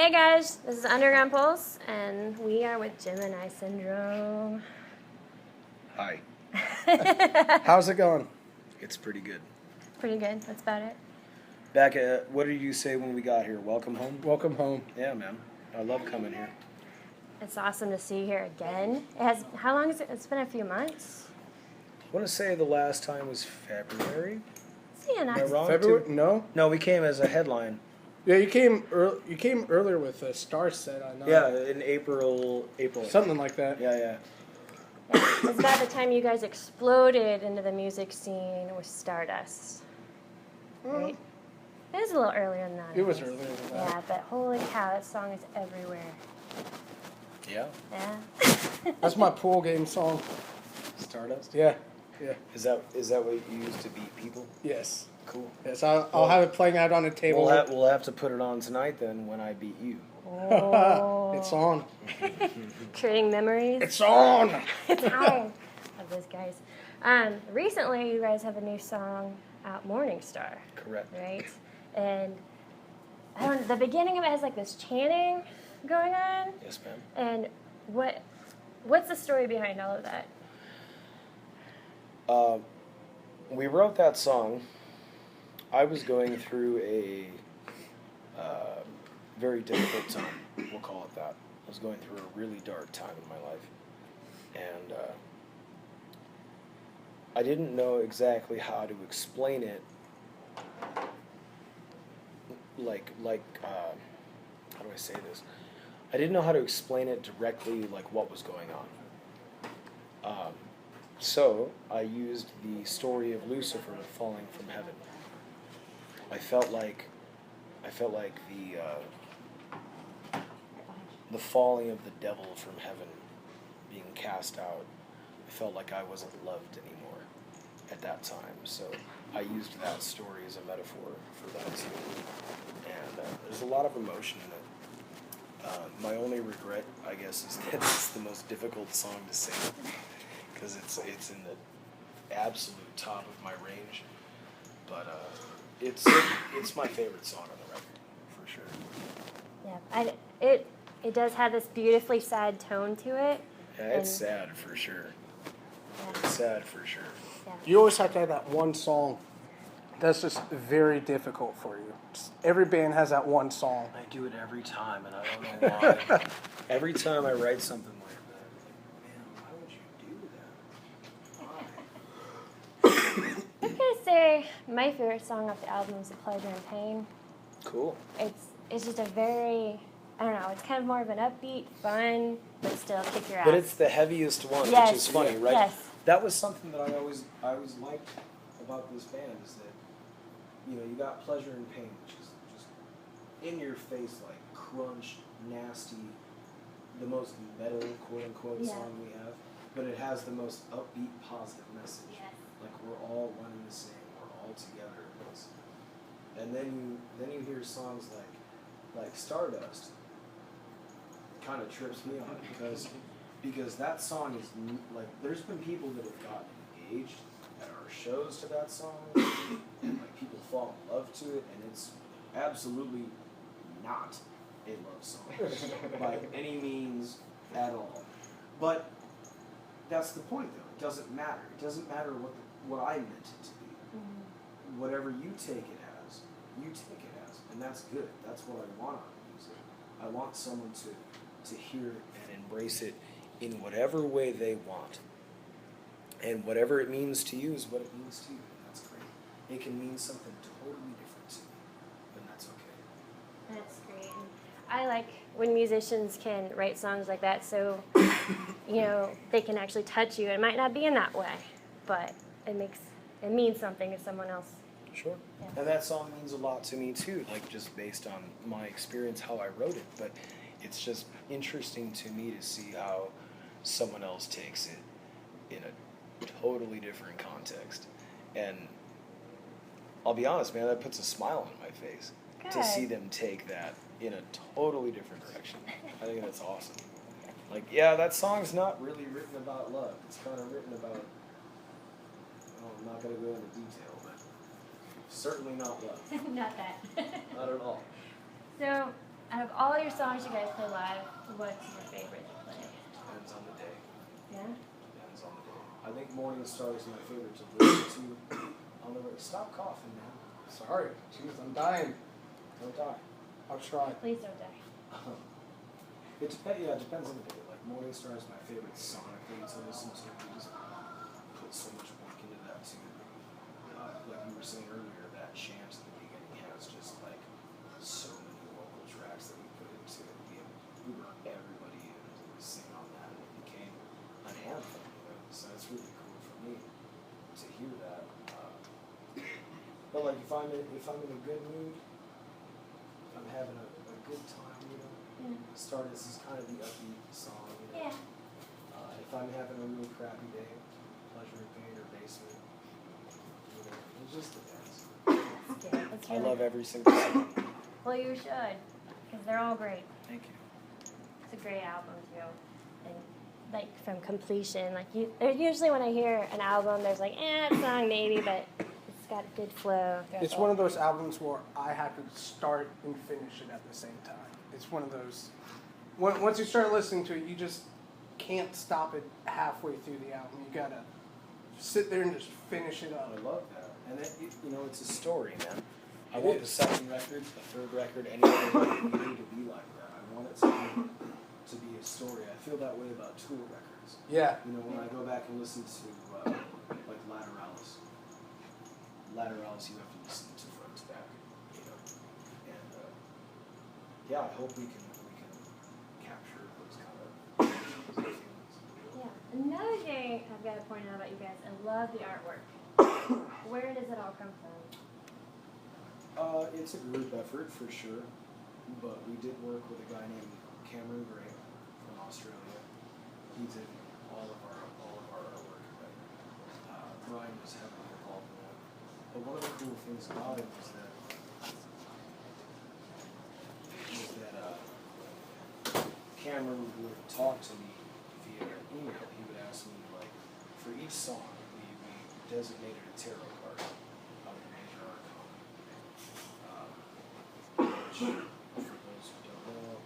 Hey guys, this is Underground Pulse, and we are with Gemini Syndrome. Hi. How's it going? It's pretty good. Pretty good, that's about it. Back at, what did you say when we got here? Welcome home? Welcome home. Yeah, man. I love coming here. It's awesome to see you here again. How long is it? It's been a few months. I want to say the last time was February. Yeah, not Am I wrong? February? No. No, we came as a headline. Yeah, you came earlier with a star set. I know. Yeah, in April. Something like that. Yeah. It's about the time you guys exploded into the music scene with Stardust. Right? It was a little earlier than that. It was I guess. earlier than that. Yeah, but holy cow, that song is everywhere. Yeah. Yeah. That's my pool game song. Stardust? Yeah. Is that what you use to beat people? Yes. Cool. Yes, I'll have it playing out on the table. We'll have to put it on tonight then when I beat you. Oh. It's on. Creating memories. It's on. It's on. Of those guys. Recently, you guys have a new song out, Morningstar. Correct. Right? And the beginning of it has like this chanting going on. Yes, ma'am. And what's the story behind all of that? We wrote that song. I was going through a very difficult time. We'll call it that. I was going through a really dark time in my life, and I didn't know exactly how to explain it. How do I say this? I didn't know how to explain it directly, like what was going on. So I used the story of Lucifer falling from heaven. I felt like the falling of the devil from heaven, being cast out. I felt like I wasn't loved anymore at that time. So I used that story as a metaphor for that too. And there's a lot of emotion in it. My only regret, I guess, is that it's the most difficult song to sing, because it's in the absolute top of my range. But it's my favorite song on the record, for sure. Yeah, it does have this beautifully sad tone to it. Yeah, it's sad for sure. Yeah. It's sad for sure. Yeah. You always have to have that one song that's just very difficult for you. Every band has that one song. I do it every time, and I don't know why. Every time I write something like that, I'm like, man, why would you do that? Why? I'm gonna say my favorite song off the album is "The Pleasure and Pain." Cool. It's just a very, I don't know, it's kind of more of an upbeat, fun, but still kick your ass. But it's the heaviest one, Yes. which is funny, right? Yes. That was something that I always liked about this band, is that, you know, you got Pleasure and Pain, which is just in your face, like crunch, nasty, the most metal, quote unquote, song we have, but it has the most upbeat, positive message. Yes. Like, we're all one and the same, we're all together in this. And then you hear songs like Stardust. Kind of trips me out because that song is like, there's been people that have gotten engaged at our shows to that song, and like people fall in love to it, and it's absolutely not a love song by any means at all. But that's the point, though. It doesn't matter. It doesn't matter what I meant it to be. Mm-hmm. Whatever you take it as, you take it as, and that's good. That's what I want out of music. I want someone to hear it and embrace it in whatever way they want. And whatever it means to you is what it means to you, and that's great. It can mean something totally different to me, and that's okay. That's great. I like when musicians can write songs like that, so they can actually touch you. It might not be in that way, but it means something to someone else. Sure. Yeah. And that song means a lot to me too, like just based on my experience, how I wrote it. But it's just interesting to me to see how someone else takes it in a totally different context. And I'll be honest, man, that puts a smile on my face. Good. To see them take that in a totally different direction. I think that's awesome. Like, yeah, that song's not really written about love. It's kind of written about, I'm not going to go into detail, but certainly not love. Not that. Not at all. So, Out of all your songs you guys play live, what's your favorite to play? Depends on the day. Yeah? Depends on the day. I think Morningstar is my favorite to listen to on the radio. Stop coughing, man. Sorry. Jeez, I'm dying. Don't die. I'll try. Please don't die. It depends on the day. Like Morningstar is my favorite sonic thing to listen to. We just put so much work into that too. Like you were saying earlier, that chant at the beginning has just like so many vocal tracks that we put into it. We brought everybody in to sing on that, and it became an anthem. You know? So it's really cool for me to hear that. But like if I'm in a good mood, if I'm having a good time, you know. Stardust is kind of the upbeat song, you know. Yeah. If I'm having a really crappy day, Pleasure Pain or Basement, you know, it just depends. That's good. That's I really love every single song. Well, you should, because they're all great. Thank you. It's a great album too, and like from completion, like usually when I hear an album, there's like a song maybe, but it's got good flow. It's one of those albums where I have to start and finish it at the same time. It's one of those. Once you start listening to it, you just can't stop it halfway through the album. You gotta sit there and just finish it up. I love that. And you know, it's a story, man. I want the second record, the third record, any other record really to be like that. I want it to be a story. I feel that way about Tool records. Yeah. You know, when I go back and listen to like Lateralis, you have to listen to front to back, you know. And yeah, I hope we can capture those kind of feelings. Yeah. Another thing I've got to point out about you guys, I love the artwork. Where does it all come from? It's a group effort for sure, but we did work with a guy named Cameron Gray from Australia. He did all of our artwork. Ryan was heavily involved in that. But one of the cool things about it was that Cameron would talk to me via email. He would ask me, like, for each song, we designated a tarot card of the major arcana. Which, for those who don't know,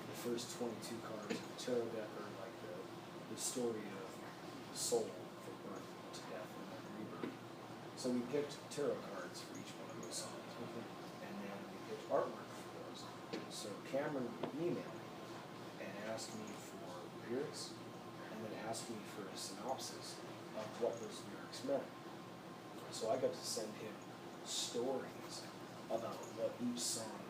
the first 22 cards of the tarot deck are like the story of the soul from birth to death and then rebirth. So we picked tarot cards for each one of those songs, and then we picked artwork for those. So Cameron would email me and ask me for lyrics, and then ask me for a synopsis of what those lyrics meant. So I got to send him stories about what each song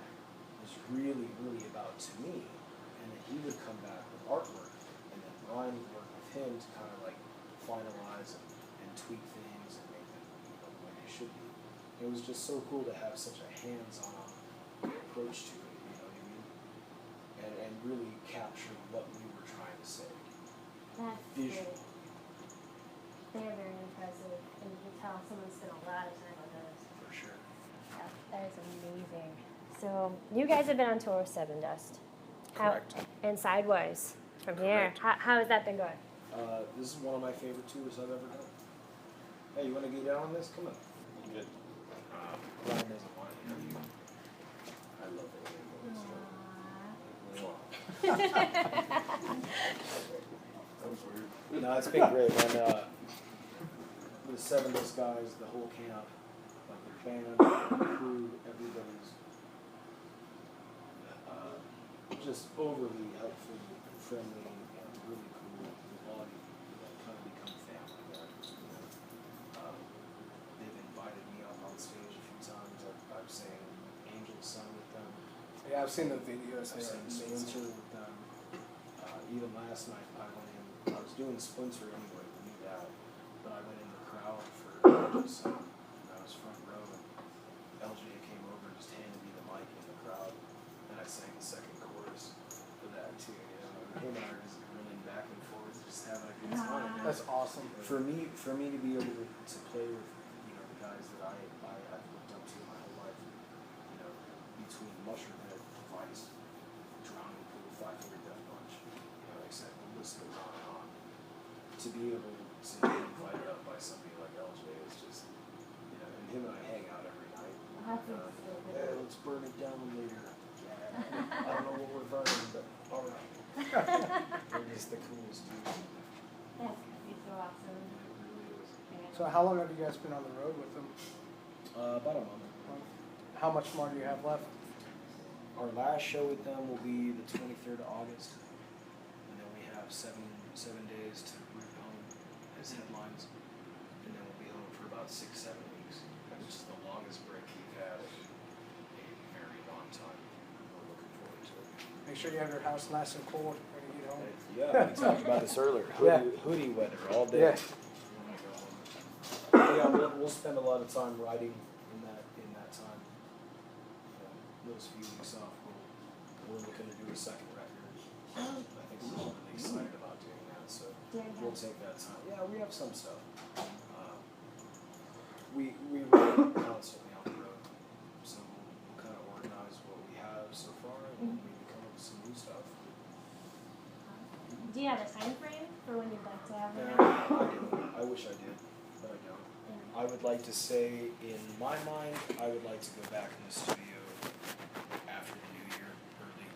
was really, really about to me, and then he would come back with artwork, and then Ryan would work with him to kind of like finalize and tweak things and make them, you know, the way they should be. It was just so cool to have such a hands-on approach to it, you know what I mean? And really capture what we were trying to say. That's Visually. great. They're very impressive, and you can tell someone spent a lot of time on those. For sure. Yeah, that is amazing. So you guys have been on tour with Seven Dust. Correct. And Sidewise from here. Correct. How has that been going? This is one of my favorite tours I've ever done. Hey, you want to get down on this? Come on. Good. Ryan doesn't want it. I love it. That was weird. No, it's been great. And the Seven Dust guys, the whole camp, like their band, crew, everybody's just overly helpful, friendly, and really cool. We've all kind of become family there. They've invited me up on stage a few times. I've sang Angel Sun with them. Yeah, I've seen the videos. I've sang Splinter with them. Even last night I went in, I was doing Splinter anyway, we knew that, but I went in the crowd for Angel Sun, and I was front row, and LJ came over and just handed me the mic in the crowd, and I sang the second chorus for that too, you know, and him and I were just running back and forth, just having a good time. That's awesome. For me to be able to play with, you know, the guys that I've looked up to my whole life, you know, between Mushroomhead, Vice, Drowning Pool, 500 Death Punch, you know, like I said, the list goes on and on. To be able to be invited up by somebody like LJ is just, you know, and him and I hang out every night. That's so good. Yeah, let's burn it down later. Yeah, I don't know what we're learning, but all right. They're just the coolest dudes. That's so awesome. It really is. So how long have you guys been on the road with them? About a month. How much more do you have left? Our last show with them will be the 23rd of August, and then we have seven days to root home as headlines, and then we'll be home for about 6-7 weeks, which is the longest break we've had in a very long time. We're looking forward to it. Make sure you have your house nice and cold when you get home. Yeah, we talked about this earlier. Hoodie weather all day. Yeah. Yeah, we'll spend a lot of time writing in that time. Those few weeks off, we're looking to do a second record. I think we're really excited about doing that, so we'll take that time. Yeah, we have some stuff. We write constantly on the road, so we'll kind of organize what we have so far, and maybe come up with some new stuff. Do you have a time frame for when you'd like to have it? I don't. I wish I did, but I don't. I would like to say, in my mind, I would like to go back in the studio after the new year, early.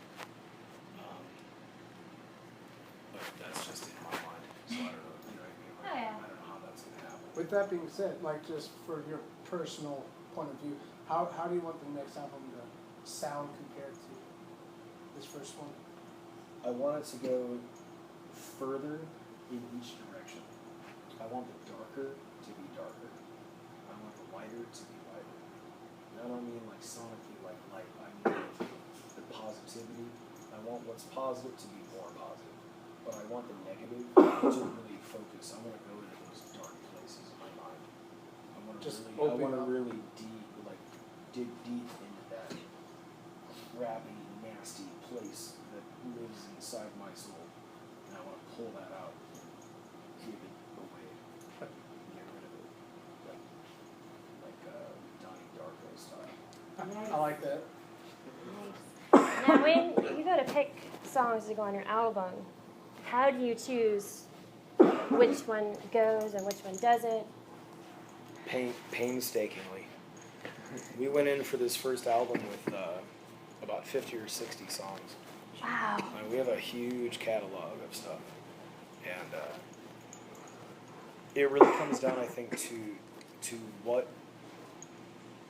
But that's just in my mind, so I don't know, you know what I mean? Like, Oh, yeah. I don't know how that's gonna happen. With that being said, like just for your personal point of view, how do you want the next album to sound compared to this first one? I want it to go further in each direction. I want the darker to be darker. I want the lighter to be lighter. And I don't mean like sonically like light. I mean like the positivity. I want what's positive to be more positive. But I want the negative to really focus. I want to go to those dark places in my mind. I want to really dig deep into that crappy, nasty place that lives inside my soul. And I want to pull that out, give it away, get rid of it, like Donnie Darko style. Nice. I like that. Nice. Now, when you go to pick songs to go on your album, how do you choose which one goes and which one doesn't? Painstakingly. We went in for this first album with about 50 or 60 songs. Wow. We have a huge catalog of stuff, and it really comes down, I think, to what,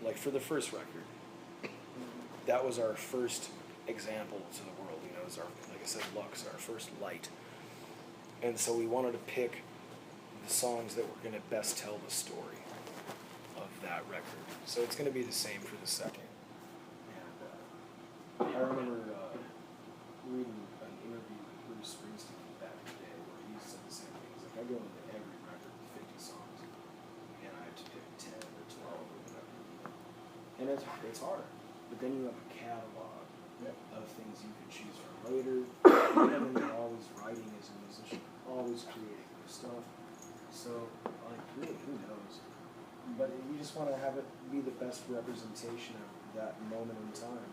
like for the first record, that was our first example to the world. You know, it was our, like I said, Lux, our first light, and so we wanted to pick the songs that were going to best tell the story of that record. So it's going to be the same for the second. And I remember reading an interview with Bruce Springsteen back in the day where he said the same thing. He's like, I go into every record with 50 songs, and I have to pick 10 or 12 or whatever. And it's hard. But then you have a catalog of things you could choose from later. And then you're always writing as a musician, always creating new stuff. So, like, really, who knows? But you just want to have it be the best representation of that moment in time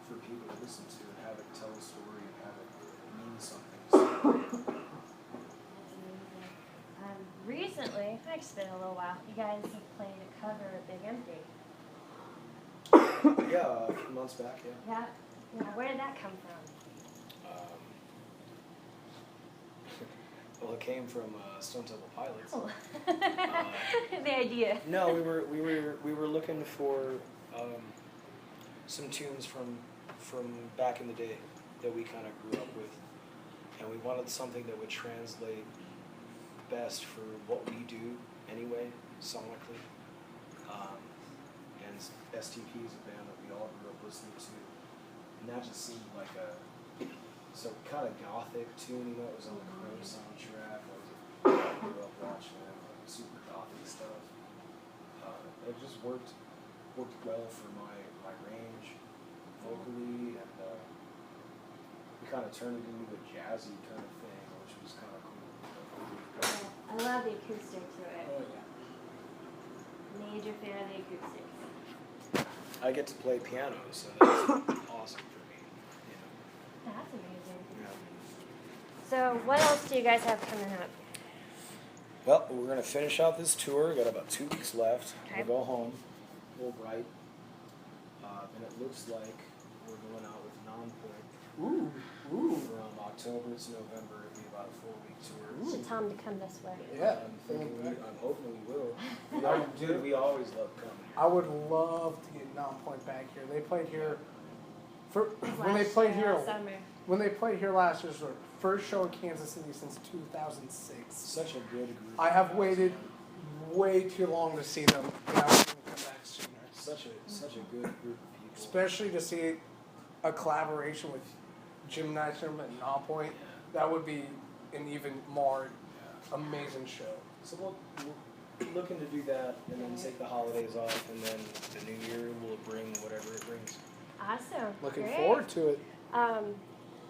for people to listen to and have it tell a story and have it mean something. That's amazing. Recently, actually it's been a little while, you guys have played a cover of Big Empty. Yeah, a few months back, yeah. Yeah. Now, where did that come from? Well, it came from Stone Temple Pilots. Oh. The idea. No, we were looking for some tunes from back in the day that we kind of grew up with, and we wanted something that would translate best for what we do anyway, sonically. And STP is a band that we all grew up listening to, and that just seemed like some kind of gothic tune. You know, it was on the Crow soundtrack. I grew up watching them, super gothic stuff. It just worked well for my range vocally, and we kind of turned it into a jazzy kind of thing, which was kind of cool. Yeah, I love the acoustic to it. Oh yeah. Major fan of the acoustics. I get to play piano, so that's awesome for me. You know. That's amazing. Yeah. So, what else do you guys have coming up? Well, we're going to finish out this tour. We've got about 2 weeks left. Okay. We'll go home. We'll write. And it looks like we're going out with Non-Point Ooh. from October to November. It'll be about a 4-week tour. Should tell them to come this way. Yeah. I'm hoping we will. Dude, we always love coming. I would love to get Non-Point back here. They played here when they Last played year, here last summer. when they played here last year. Was their first show in Kansas City since 2006. Such a good group. I have waited way too long to see them, and I want them to come back sooner. Such a good group of people. Especially to see a collaboration with Gemini Syndrome and Non-Point. That would be an even more amazing show. So we're looking to do that, and then take the holidays off, and then the new year will bring whatever it brings. Awesome. Looking Great. forward to it.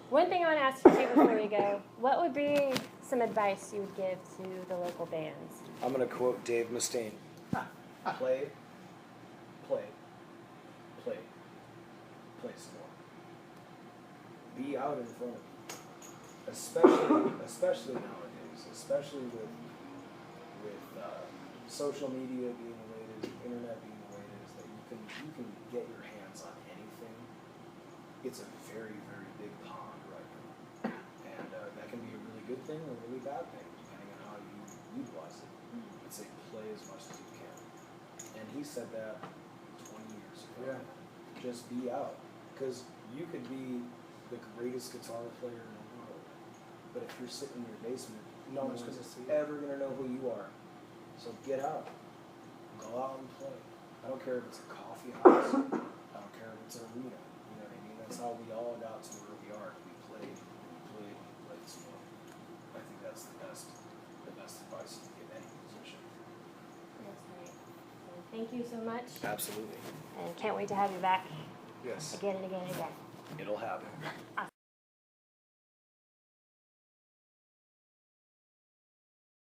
One thing I want to ask you too before we go, what would be some advice you would give to the local bands? I'm going to quote Dave Mustaine. Play, play, play, play some more. Be out in front of you. Especially nowadays, especially with social media being the way it is, internet being the way it is, that you can get your hands on anything. It's a very, very big pond right now. And that can be a really good thing or a really bad thing, depending on how you utilize it. I'd say play as much as you can. And he said that 20 years ago. Yeah. Just be out. Because you could be the greatest guitar player in the world, but if you're sitting in your basement, no one's ever going to know who you are. So get out. Go out and play. I don't care if it's a coffee house. I don't care if it's an arena. You know what I mean? That's how we all got to where we are. We played some more. I think that's the best advice you can give any musician. That's great. Well, thank you so much. Absolutely. And can't wait to have you back Yes. again and again and again. It'll happen. Awesome.